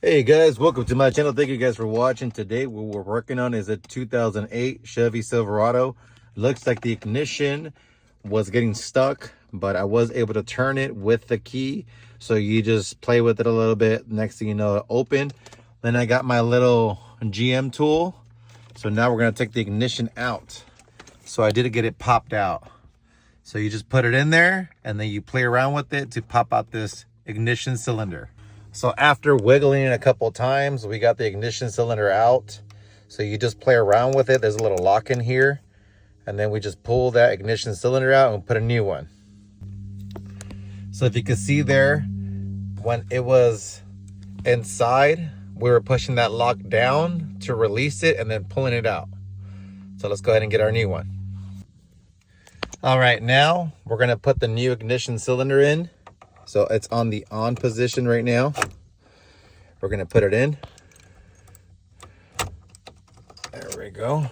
Hey guys, welcome to my channel. Thank you guys for watching. Today what we're working on is a 2008 Chevy Silverado. Looks like the ignition was getting stuck, but I was able to turn it with the key. So you just play with it a little bit. Next thing you know, it opened. Then I got my little GM tool. So now we're gonna take the ignition out. So I did get it popped out. So you just put it in there and then you play around with it to pop out this ignition cylinder. So after wiggling it a couple times, we got the ignition cylinder out. So you just play around with it. There's a little lock in here. And then we just pull that ignition cylinder out and put a new one. So if you can see there, when it was inside, we were pushing that lock down to release it and then pulling it out. So let's go ahead and get our new one. All right, now we're gonna put the new ignition cylinder in. So it's on the on position right now. We're gonna put it in. There we go.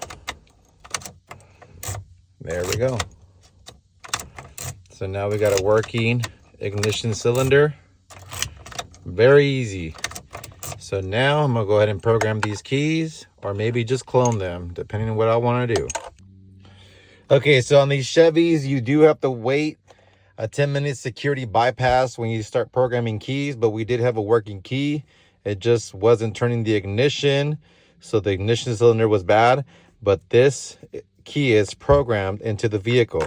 There we go. So now we got a working ignition cylinder. Very easy. So now I'm gonna go ahead and program these keys, or maybe just clone them, depending on what I wanna do. Okay, so on these Chevys, you do have to wait a 10-minute security bypass when you start programming keys, but we did have a working key. It just wasn't turning the ignition, so the ignition cylinder was bad, but this key is programmed into the vehicle.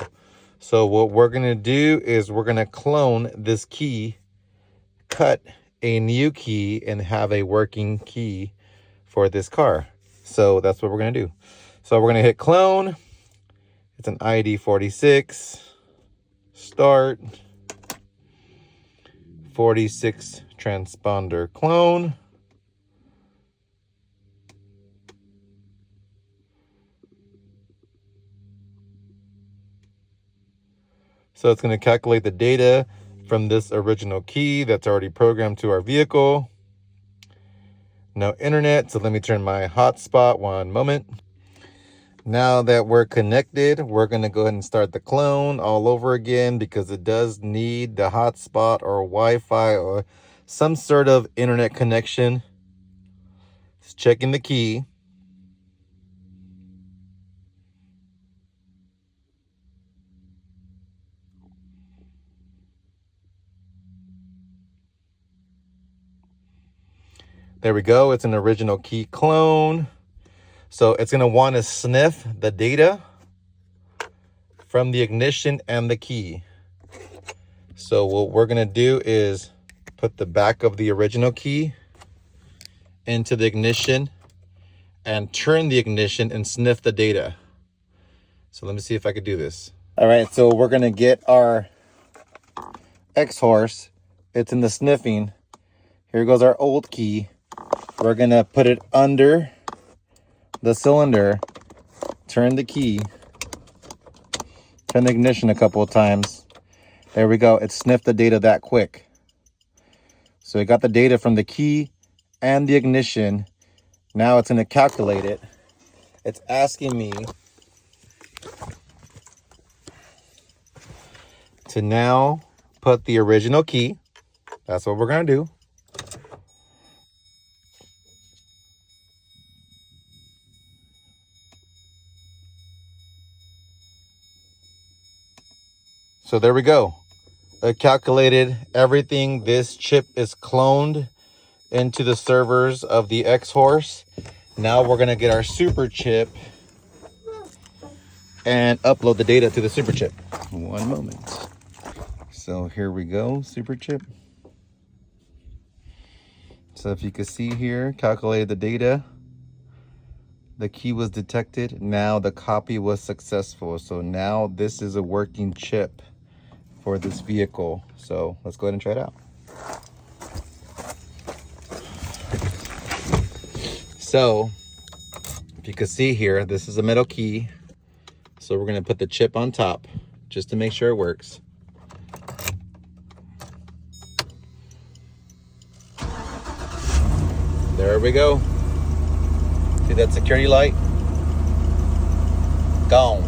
So what we're gonna do is we're gonna clone this key, cut a new key, and have a working key for this car. So that's what we're gonna do. So we're gonna hit clone. It's an ID 46. Start. 46 transponder clone. So it's going to calculate the data from this original key that's already programmed to our vehicle. No internet, so let me turn my hotspot one moment. Now that we're connected, we're going to go ahead and start the clone all over again because it does need the hotspot or Wi-Fi or some sort of internet connection. It's checking the key. There we go. It's an original key clone. So it's going to want to sniff the data from the ignition and the key. So what we're going to do is put the back of the original key into the ignition and turn the ignition and sniff the data. So let me see if I could do this. All right, so we're going to get our Xhorse. It's in the sniffing. Here goes our old key. We're going to put it under the cylinder, turn the key, turn the ignition a couple of times. There we go. It sniffed the data that quick. So it got the data from the key and the ignition. Now it's going to calculate it. It's asking me to now put the original key. That's what we're going to do. So there we go. It calculated everything. This chip is cloned into the servers of the Xhorse. Now we're gonna get our super chip and upload the data to the super chip. One moment. So here we go, super chip. So if you can see here, calculated the data. The key was detected. Now the copy was successful. So now this is a working chip for this vehicle. So let's go ahead and try it out. So if you can see here, this is a metal key. So we're going to put the chip on top just to make sure it works. There we go. See that security light? Gone.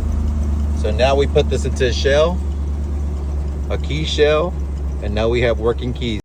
So now we put this into a shell, a key shell, and now we have working keys.